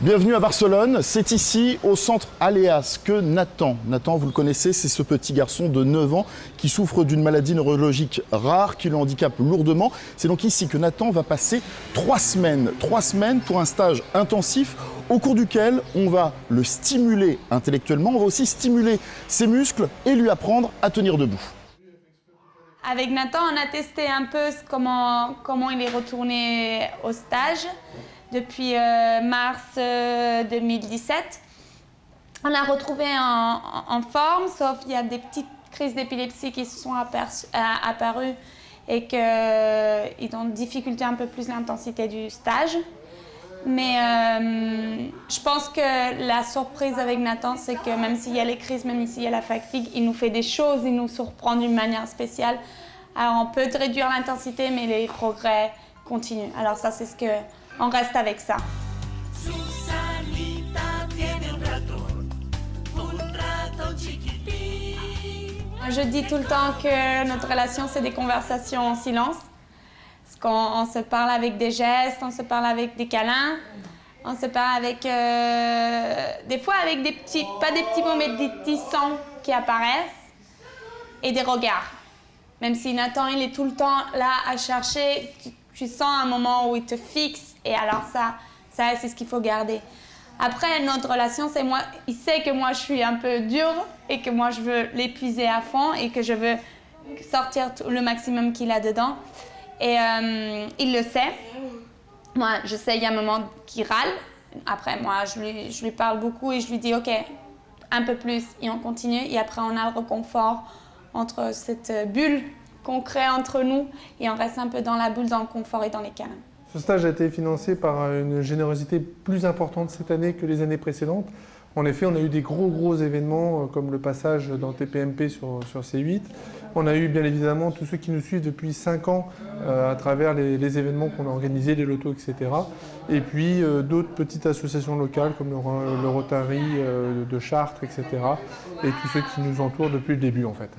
Bienvenue à Barcelone, c'est ici au centre Aléas que Nathan, vous le connaissez, c'est ce petit garçon de 9 ans qui souffre d'une maladie neurologique rare qui le handicape lourdement. C'est donc ici que Nathan va passer 3 semaines pour un stage intensif au cours duquel on va le stimuler intellectuellement, on va aussi stimuler ses muscles et lui apprendre à tenir debout. Avec Nathan, on a testé un peu comment il est retourné au stage depuis mars 2017. On l'a retrouvé en forme, sauf qu'il y a des petites crises d'épilepsie qui se sont apparues et qu'ils ont difficulté un peu plus l'intensité du stage. Mais je pense que la surprise avec Nathan, c'est que même s'il y a les crises, même s'il y a la fatigue, il nous fait des choses, il nous surprend d'une manière spéciale. Alors on peut réduire l'intensité, mais les progrès continuent. Alors ça, c'est ce que... On reste avec ça. Je dis tout le temps que notre relation, c'est des conversations en silence. Parce qu'on se parle avec des gestes, on se parle avec des câlins, on se parle avec... des fois avec des petits... Pas des petits mots, mais des petits sons qui apparaissent. Et des regards. Même si Nathan, il est tout le temps là à chercher, tu sens un moment où il te fixe. Et alors ça c'est ce qu'il faut garder. Après, notre relation, c'est moi, il sait que moi, je suis un peu dure et que moi, je veux l'épuiser à fond et que je veux sortir le maximum qu'il a dedans. Et il le sait. Moi, je sais, il y a un moment qu'il râle. Après, moi, je lui parle beaucoup et je lui dis, OK, un peu plus, et on continue. Et après, on a le réconfort entre cette bulle qu'on crée entre nous et on reste un peu dans la bulle, dans le confort et dans les câlins. Ce stage a été financé par une générosité plus importante cette année que les années précédentes. En effet, on a eu des gros événements comme le passage dans TPMP sur C8. On a eu bien évidemment tous ceux qui nous suivent depuis 5 ans à travers les événements qu'on a organisés, les lotos, etc. Et puis d'autres petites associations locales comme le Rotary de Chartres, etc. Et tous ceux qui nous entourent depuis le début en fait.